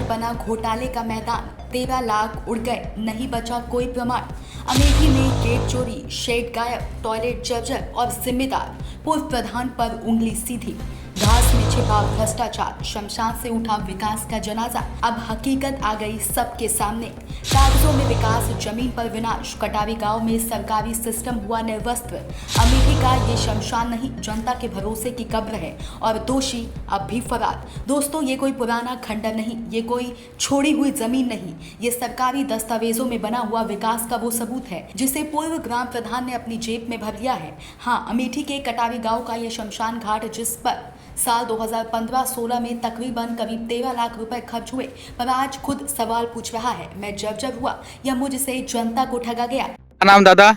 Toilet बना घोटाले का मैदान, 13 लाख उड़ गए, नहीं बचा कोई प्रमाण। अमेठी में गेट चोरी, शेड गायब, टॉयलेट जर्जर और जिम्मेदार पूर्व प्रधान पर उंगली सीधी। घास में छिपा भ्रष्टाचार, शमशान से उठा विकास का जनाजा, अब हकीकत आ गई सबके सामने। कागजों में विकास, जमीन पर विनाश, कटावी गांव में सरकारी सिस्टम हुआ निर्वस्त्र। अमेठी का ये शमशान नहीं, जनता के भरोसे की कब्र है और दोषी अब भी फरार। दोस्तों, ये कोई पुराना खंडर नहीं, ये कोई छोड़ी हुई जमीन नहीं, ये सरकारी दस्तावेजों में बना हुआ विकास का वो सबूत है जिसे पूर्व ग्राम प्रधान ने अपनी जेब में भर लिया है। हाँ, अमेठी के कटावी गांव का ये शमशान घाट, जिस पर साल 2015-16 में तकरीबन करीब 13 लाख रुपए खर्च हुए, पर आज खुद सवाल पूछ रहा है, मैं जब हुआ या मुझसे जनता को ठगा गया। नाम दादा?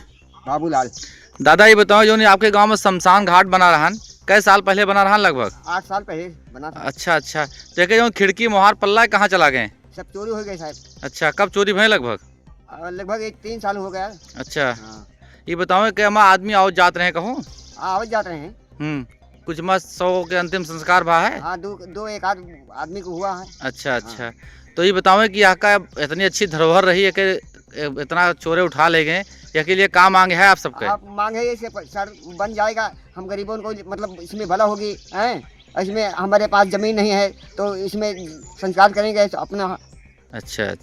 बाबूलाल। दादा ये बताओ, जो नहीं आपके गांव में शमशान घाट बना रहा, कई साल पहले बना रहा? लगभग 8 साल पहले बना था। अच्छा। देखे जो खिड़की मोहार पल्ला कहाँ चला गए? सब चोरी हो गए साहब। अच्छा, कब चोरी भये? लगभग लगभग 3 साल हो गया। अच्छा। हाँ। ये बताओ कि हमारे आदमी आओ जात रहे कहूँ? आवत जाते रहे हैं। कुछ मत 100 के अंतिम संस्कार भा है? हाँ, दो एक आदमी को हुआ है। अच्छा। तो ये बताओ कि यहाँ का इतनी अच्छी धरोहर रही है कि इतना चोरे उठा ले गए, या के लिए काम मांगे है आप सबके? आप मांगे इसे सर बन जाएगा, हम गरीबों को मतलब इसमें भला होगी हैं। इसमें हमारे पास जमीन नहीं है तो इसमें संस्कार करेंगे अपना। अच्छा।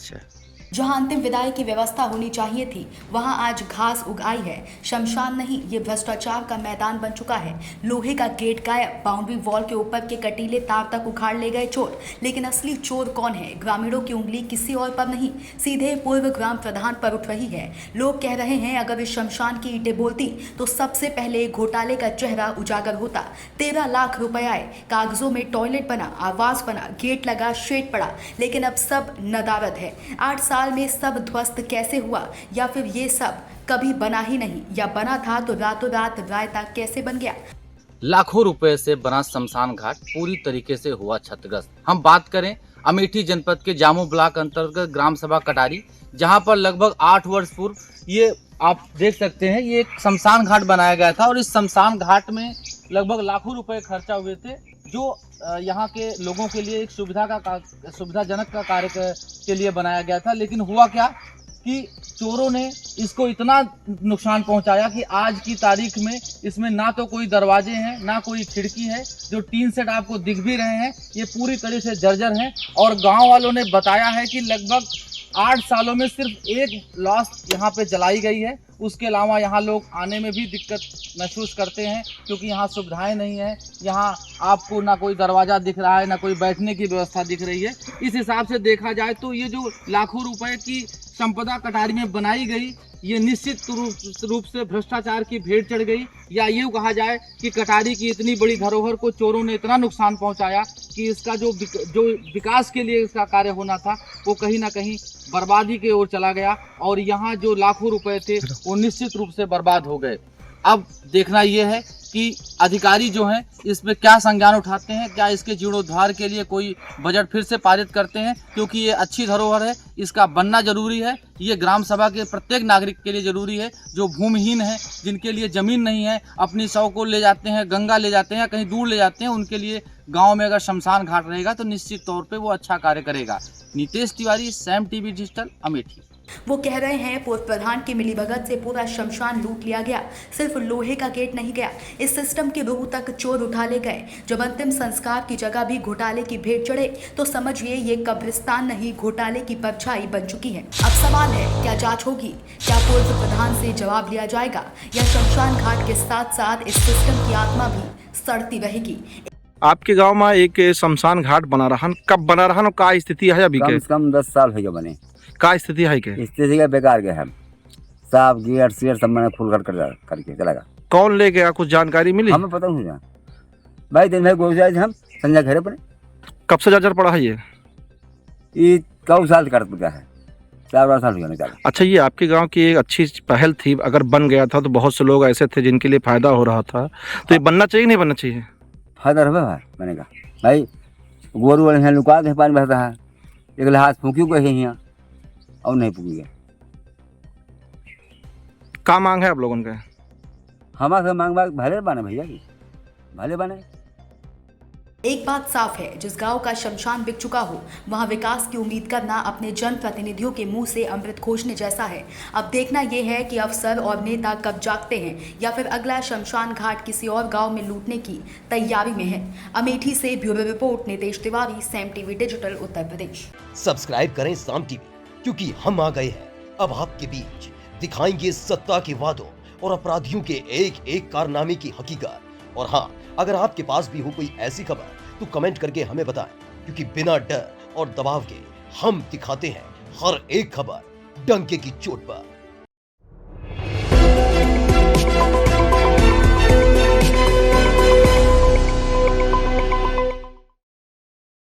जहां अंतिम विदाई की व्यवस्था होनी चाहिए थी, वहां आज घास उग आई है। शमशान नहीं, ये भ्रष्टाचार का मैदान बन चुका है। लोहे का गेट गायब, बाउंड्री वॉल के ऊपर के कटीले तार तक उखाड़ ले गए चोर। लेकिन असली चोर कौन है? ग्रामीणों की उंगली किसी और पर नहीं, सीधे पूर्व ग्राम प्रधान पर उठ रही है। लोग कह रहे हैं, अगर इस शमशान की ईंटें बोलती तो सबसे पहले घोटाले का चेहरा उजागर होता। 13 लाख रुपए आए, कागजों में टॉयलेट बना, आवास बना, गेट लगा, शेड पड़ा, लेकिन अब सब नदारद है। 8 साल में सब ध्वस्त कैसे हुआ? या फिर ये सब कभी बना ही नहीं, या बना था तो रातों रात रायता कैसे बन गया? लाखों रुपए से बना शमशान घाट पूरी तरीके से हुआ क्षतिग्रस्त। हम बात करें अमेठी जनपद के जामू ब्लॉक अंतर्गत ग्राम सभा कटारी, जहां पर लगभग 8 वर्ष पूर्व ये आप देख सकते हैं, ये एक शमशान घाट बनाया गया था और इस शमशान घाट में लगभग लाखों रुपए खर्चा हुए थे, जो यहाँ के लोगों के लिए एक सुविधाजनक का कार्य के लिए बनाया गया था। लेकिन हुआ क्या कि चोरों ने इसको इतना नुकसान पहुंचाया कि आज की तारीख में इसमें ना तो कोई दरवाजे हैं, ना कोई खिड़की है। जो टीन सेट आपको दिख भी रहे हैं, ये पूरी तरह से जर्जर हैं। और गांव वालों ने बताया है कि लगभग 8 सालों में सिर्फ एक लाश यहाँ पे जलाई गई है। उसके अलावा यहाँ लोग आने में भी दिक्कत महसूस करते हैं, क्योंकि यहाँ सुविधाएं नहीं है। यहाँ आपको ना कोई दरवाज़ा दिख रहा है, ना कोई बैठने की व्यवस्था दिख रही है। इस हिसाब से देखा जाए तो ये जो लाखों रुपए की संपदा कटारी में बनाई गई, ये निश्चित रूप से भ्रष्टाचार की भेंट चढ़ गई, या यूँ कहा जाए कि कटारी की इतनी बड़ी धरोहर को चोरों ने इतना नुकसान पहुंचाया कि इसका जो विकास के लिए इसका कार्य होना था, वो कहीं ना कहीं बर्बादी की ओर चला गया। और यहाँ जो लाखों रुपए थे वो निश्चित रूप से बर्बाद हो गए। अब देखना यह है कि अधिकारी जो हैं इसमें क्या संज्ञान उठाते हैं, क्या इसके जीर्णोद्धार के लिए कोई बजट फिर से पारित करते हैं, क्योंकि ये अच्छी धरोहर है, इसका बनना जरूरी है। ये ग्राम सभा के प्रत्येक नागरिक के लिए जरूरी है। जो भूमिहीन है, जिनके लिए जमीन नहीं है, अपनी शव को ले जाते हैं, गंगा ले जाते हैं या कहीं दूर ले जाते हैं, उनके लिए गाँव में अगर शमशान घाट रहेगा तो निश्चित तौर पर वो अच्छा कार्य करेगा। Nitesh Tiwari, Saam TV digital, Amethi. वो कह रहे हैं, पूर्व प्रधान की मिलीभगत से पूरा शमशान लूट लिया गया। सिर्फ लोहे का गेट नहीं गया, इस सिस्टम की रूह तक चोर उठा ले गए। जब अंतिम संस्कार की जगह भी घोटाले की भेंट चढ़े तो समझिए ये कब्रिस्तान नहीं, घोटाले की परछाई बन चुकी है। अब सवाल है, क्या जांच होगी? क्या पूर्व प्रधान से जवाब लिया जाएगा, या शमशान घाट के साथ साथ इस सिस्टम की आत्मा भी सड़ती रहेगी? आपके गांव में एक शमशान घाट बना रहा, कब बना रहा, का स्थिति है अभी? कम से कम 10 साल हो बने। का स्थिति है के? स्थिति का बेकार के है, साफ गियर सियर सब मैंने फुल करके चला गया। कौन ले गया, कुछ जानकारी मिली? हमें पता नहीं भाई, दिन भाई गोल जाए हम संजय घरे पर। कब से जर्जर पड़ा है ये? कौ साल कर गया है, 4 साल हो गया। अच्छा, ये आपके गांव की एक अच्छी पहल थी, अगर बन गया था तो बहुत से लोग ऐसे थे जिनके लिए फायदा हो रहा था, तो ये बनना चाहिए नहीं बनना चाहिए? फायदा रहा भाई, मैंने कहा भाई गोरू वाले यहाँ लुका के पानी बहता है, एक हाथ फूकी को है यहाँ और नहीं फूकी। का मांग है आप लोगों का? हमारे मांग भले बने भैया जी, भले बने। एक बात साफ है, जिस गांव का शमशान बिक चुका हो वहां विकास की उम्मीद करना अपने जनप्रतिनिधियों के मुंह से अमृत खोजने जैसा है। अब देखना यह है कि अफसर और नेता कब जागते हैं या फिर अगला शमशान घाट किसी और गांव में लूटने की तैयारी में है। अमेठी से bureau report, Nitesh Tiwari, Saam TV digital, Uttar Pradesh. Subscribe करें साम टीवी, क्योंकि हम आ गए हैं अब आपके बीच, दिखाएंगे सत्ता के वादों और अपराधियों के एक एक कारनामे की हकीकत। और हाँ, अगर आपके पास भी हो कोई ऐसी खबर तो कमेंट करके हमें बताएं, क्योंकि बिना डर और दबाव के हम दिखाते हैं हर एक खबर डंके की चोट पर।